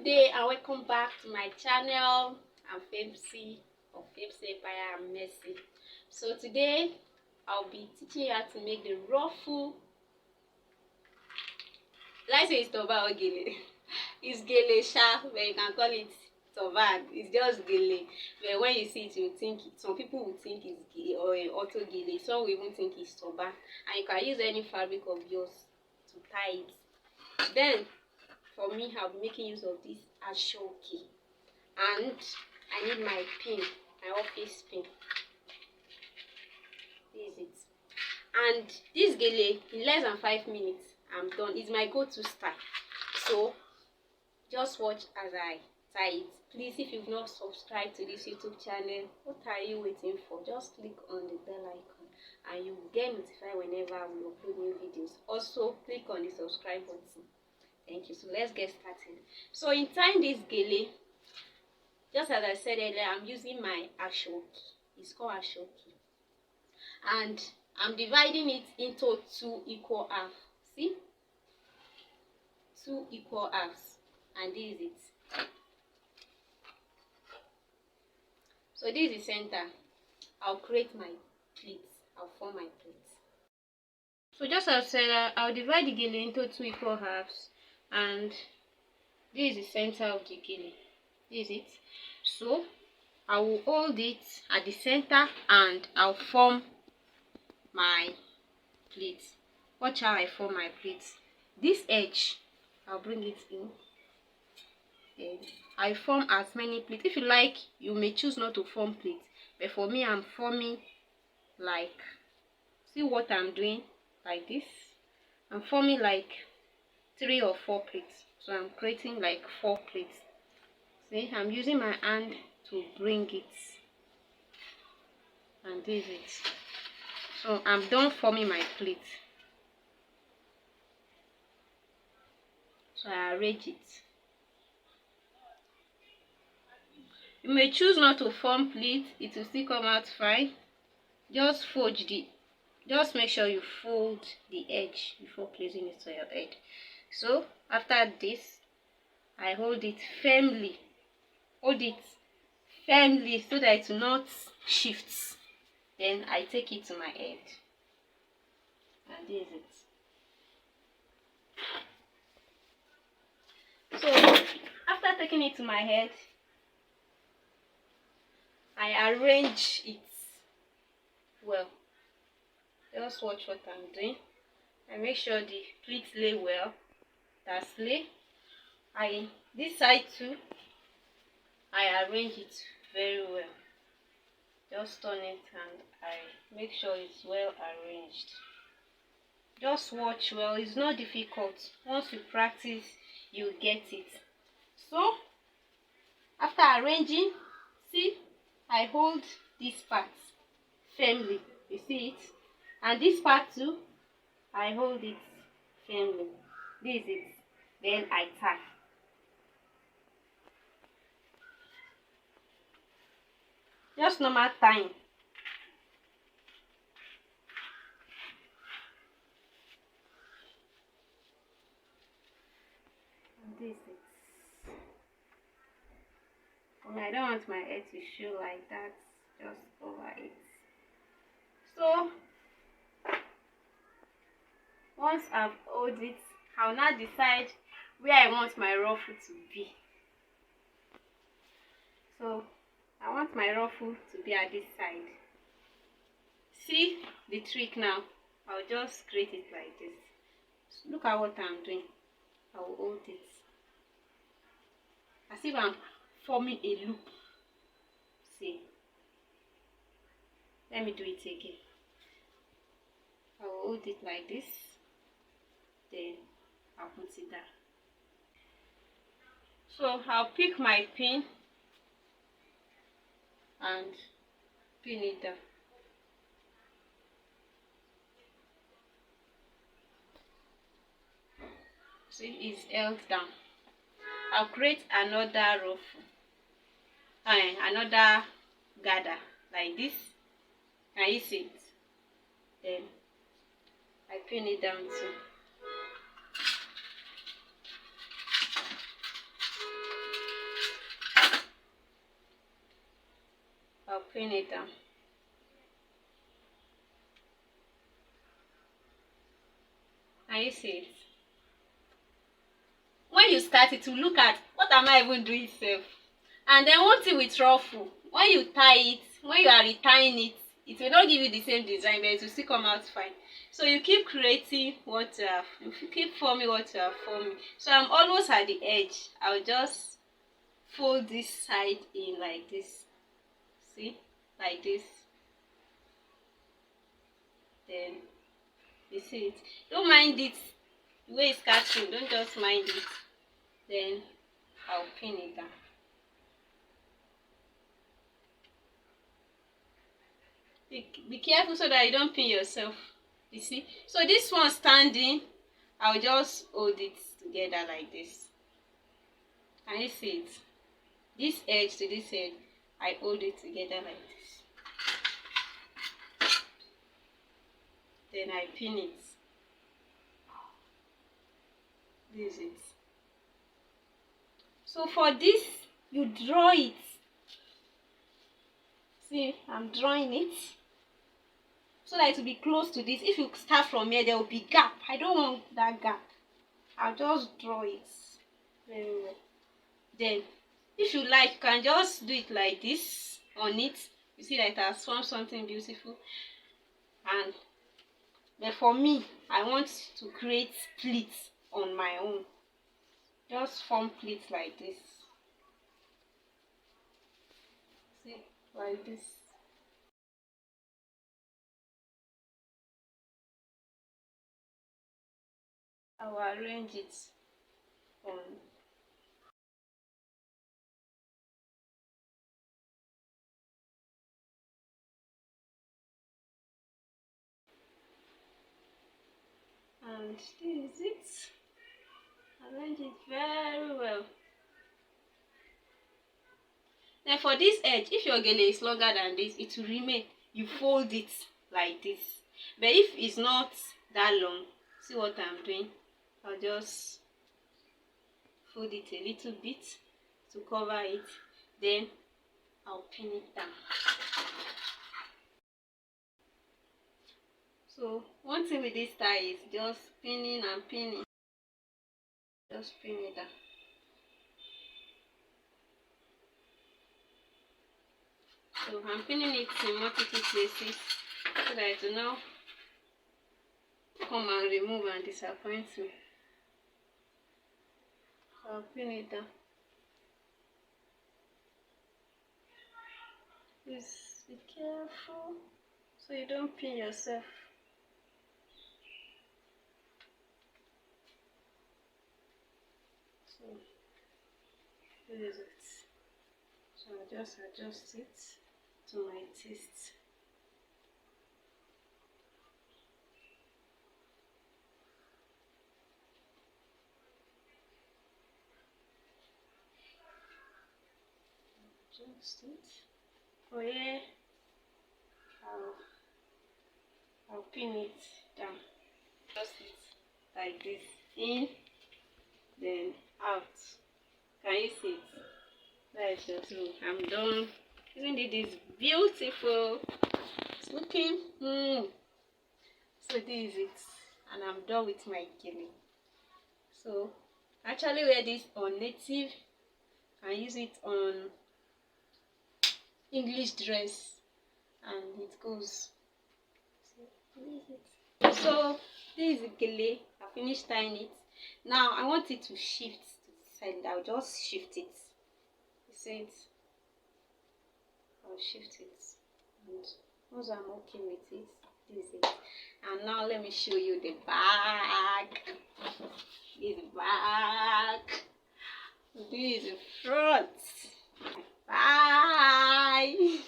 day and welcome back to my channel. I'm Femsi of Femsi Empire and Mercy. So today I'll be teaching you how to make the ruffle. Let's say it's turban or gele. It's gele sha, but you can call it turban. It's just gele. But when you see it, you think some people will think it's gele or auto gele. Some will even think it's turban. And you can use any fabric of yours to tie it. Then for me, I'll be making use of this ashoki, and I need my pin, my office pin. This is it. And this gele, in less than 5 minutes, I'm done. It's my go-to style. So just watch as I tie it. Please, if you've not subscribed to this YouTube channel, what are you waiting for? Just click on the bell icon and you will get notified whenever we upload new videos. Also, click on the subscribe button. Thank you. So let's get started. So in tying this gele, just as I said earlier, I'm using my ashoki. It's called ashoki, and I'm dividing it into 2 equal halves. See, 2 equal halves, and this is it. So this is the center. I'll create my pleats. I'll form my pleats. So just as I said, I'll divide the gele into 2 equal halves. And this is the center of the gele. This is it. So I will hold it at the center and I'll form my pleat. Watch how I form my pleat. This edge, I'll bring it in. And I form as many pleats. If you like, you may choose not to form pleats. But for me, I'm forming like, see what I'm doing? Like this. I'm forming like 3 or 4 pleats. So I'm creating like 4 pleats. See, I'm using my hand to bring it, and this is it. So I'm done forming my pleat. So I arrange it. You may choose not to form pleat, it will still come out fine. Just make sure you fold the edge before placing it to your head. So after this, I hold it firmly. Hold it firmly so that it will not shift. Then I take it to my head. And this is it. So after taking it to my head, I arrange it well. Just watch what I'm doing. I make sure the pleats lay well. That's lay. This side too, I arrange it very well. Just turn it and I make sure it's well arranged. Just watch well. It's not difficult. Once you practice, you get it. So after arranging, see, I hold this part firmly. You see it? And this part too, I hold it firmly. This is it. Then I tie. Just normal tying. And this is it. I don't want my head to show like that. Just over it. So once I've held it, I'll now decide where I want my ruffle to be. So I want my ruffle to be at this side. See the trick now? I'll just create it like this. So look at what I'm doing. I will hold it as if I'm forming a loop. See? Let me do it again. I will hold it like this. Then I'll put it down. So I'll pick my pin and pin it down. See, it's held down. I'll create another ruffle, another gather like this. Can you see it? Then I pin it down too. pin it down. Can you see it? When you start it, you look at what am I even doing self. And then one thing with ruffle, when you tie it, when you are retying it, it will not give you the same design, but it will still come out fine. So you keep creating what you have, you keep forming what you have forming. So I'm almost at the edge. I'll just fold this side in like this. See, like this. Then you see it. Don't mind it the way it's catching. Don't just mind it. Then I'll pin it down. Be careful so that you don't pin yourself. You see, so this one standing, I'll just hold it together like this. Can you see it? This edge to this edge, I hold it together like this. Then I pin it. This is it. So for this, you draw it. See, I'm drawing it so that it will be close to this. If you start from here, there will be gap. I don't want that gap. I'll just draw it very well. Then if you like, you can just do it like this on it. You see that it has formed something beautiful. But for me, I want to create pleats on my own. Just form pleats like this. See, like this. I will arrange it on. And this is it. Arrange it very well. Then for this edge, if your gele is longer than this, it will remain. You fold it like this. But if it's not that long, see what I'm doing? I'll just fold it a little bit to cover it. Then I'll pin it down. So one thing with this tie is just pinning and pinning. Just pin it down. So I'm pinning it in multiple places so that it will not come and remove and disappoint me. So I'll pin it down. Please be careful so you don't pin yourself. So this is it. So I'll just adjust it to my taste. Adjust it. For here, I'll pin it down. Adjust it like this. In, then out. Can you see it? That's just so I'm done. Isn't it is beautiful? It's looking so this is it, and I'm done with my gele. So actually wear this on native and use it on English dress, and it goes. So this is the gele. I finished tying it. Now I want it to shift to the side. I'll just shift it. You see it? I'll shift it, and once I'm okay with it, this is it. And now let me show you the back. This back. This is the front. Bye.